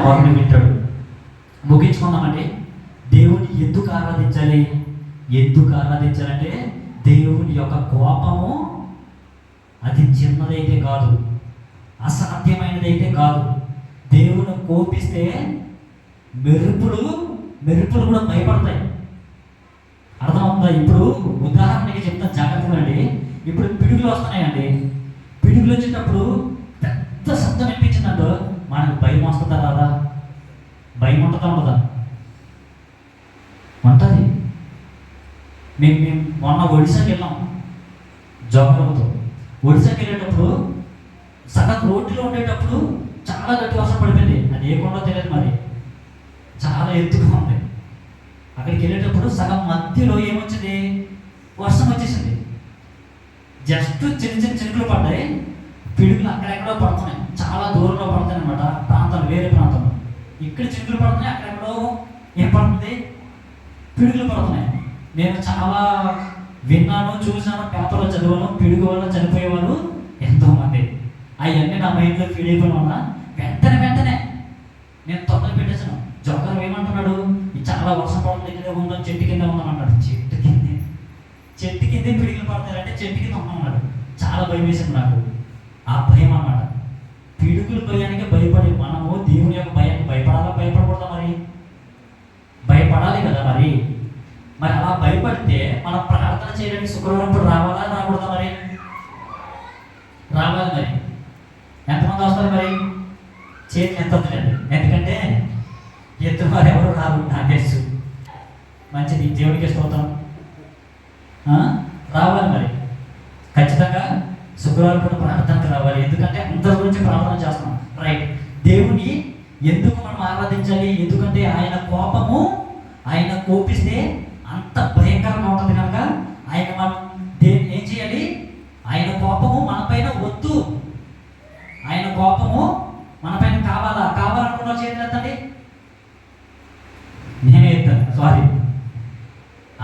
వారిని వింటాడు. ముగించుకుందామండి. దేవుని ఎందుకు ఆరాధించాలి? ఎందుకు ఆరాధించాలంటే దేవుని యొక్క కోపము అది చిన్నదైతే కాదు, అసాధ్యమైనదైతే కాదు. దేవుని కోపిస్తే మెరుపులు కూడా భయపడతాయి. అర్థమవుతుందా? ఇప్పుడు ఉదాహరణకి చెప్తాను, జాగ్రత్తగా అండి. ఇప్పుడు పిడుగులు వస్తున్నాయండి. పిడుగులు వచ్చేటప్పుడు పెద్ద శబ్దం వినిపించిందంటో మనకు భయం వస్తుందా రాదా? భయం ఉంటుందా ఉండదా? ఉంటుంది. మేము మొన్న ఒడిశాకి వెళ్ళాం జోకరంతో. ఒడిశాకి వెళ్ళేటప్పుడు సగం రోడ్డులో ఉండేటప్పుడు చాలా గట్టి వర్షం పడిపోయింది. అది ఏ కొండో తెలియదు, మరి చాలా ఎత్తుగా ఉంది. అక్కడికి వెళ్ళేటప్పుడు సగం మధ్యలో ఏమొచ్చింది? వర్షం వచ్చేసింది. జస్ట్ చిన్న చిన్న చినుకులు పడ్డాయి. పిడుగులు అక్కడెక్కడో పడుతున్నాయి, చాలా దూరంలో పడుతున్నాయి అనమాట. ప్రాంతం వేరే ప్రాంతంలో. ఇక్కడ చినుకులు పడుతున్నాయి, అక్కడెక్కడో ఏం పడుతుంది? పిడుగులు పడుతున్నాయి. నేను చాలా విన్నాను, చూసాను, పేపర్లో చదివాను. పిడుగు వల్ల చనిపోయేవారు ఎంతోమంది. అవన్నీ నా మైండ్లో ఫీడ్ అయిపోయిన వల్ల వెంటనే నేను తొందర పెట్టేసాను. జోకర్ ఏమంటున్నాడు? చాలా వర్షం పడుతుంది, ఇక్కడే ఉందాం, చెట్టు కింద ఉందాం అన్నాడు. చెట్టు కిందే పిడుగులు పడతారంటే చెట్టు కింద ఉన్నాడు. చాలా భయం వేసింది నాకు. ఆ భయం అన్నమాట. పిడుగుల భయానికి భయపడి మనము దేవుని యొక్క భయానికి భయపడాలా భయపడకూడదా? మరి భయపడాలి కదా. మరి అలా భయపడితే మనం ప్రార్థన చేయడానికి శుక్రవారం పూట రావాలా రాకూడదా? మరి రావాలి. మరి ఎంతమంది వస్తారు? మరి చేతి ఎంత వద్దులేదు, ఎందుకంటే ఎత్తువారు ఎవరు రాదు. నాకేసు మంచిది, దేవునికి స్తోత్రం. రావాలి. మరి ఖచ్చితంగా శుక్రవారం పూట ప్రార్థనకు రావాలి. ఎందుకంటే అందరి గురించి ప్రార్థన చేస్తున్నాం. రైట్. దేవుని ఎందుకు మనం ఆరాధించాలి? ఎందుకంటే ఆయన కోపిస్తే అంత భయంకరంగా ఉంటుంది కనుక మనం ఏం చేయాలి? ఆయన కోపము మనపైన వద్దు. ఆయన కోపము మనపైన కావాలనుకున్న చేతులు ఎత్తండి. నేనే ఎత్తాను, సారీ.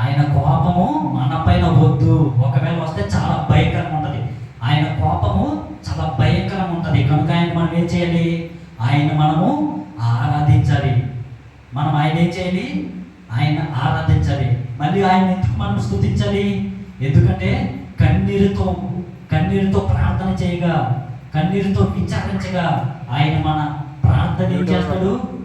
ఆయన కోపము మనపైన వద్దు. ఒకవేళ వస్తే చాలా భయంకరంగా ఉంటుంది. ఆయన కోపము చాలా భయంకరంగా ఉంటుంది కనుక మనం ఏం చేయాలి? మనము ఆరాధించాలి. ఆయన ఏం చేయాలి? ఆయన ఆరాధించాలి. మళ్ళీ ఆయన ఎందుకు మనం స్తుతించాలి? ఎందుకంటే కన్నీరుతో ప్రార్థన చేయగా, కన్నీరుతో విచారించగా ఆయన మన ప్రార్థన ఏం చేస్తాడు?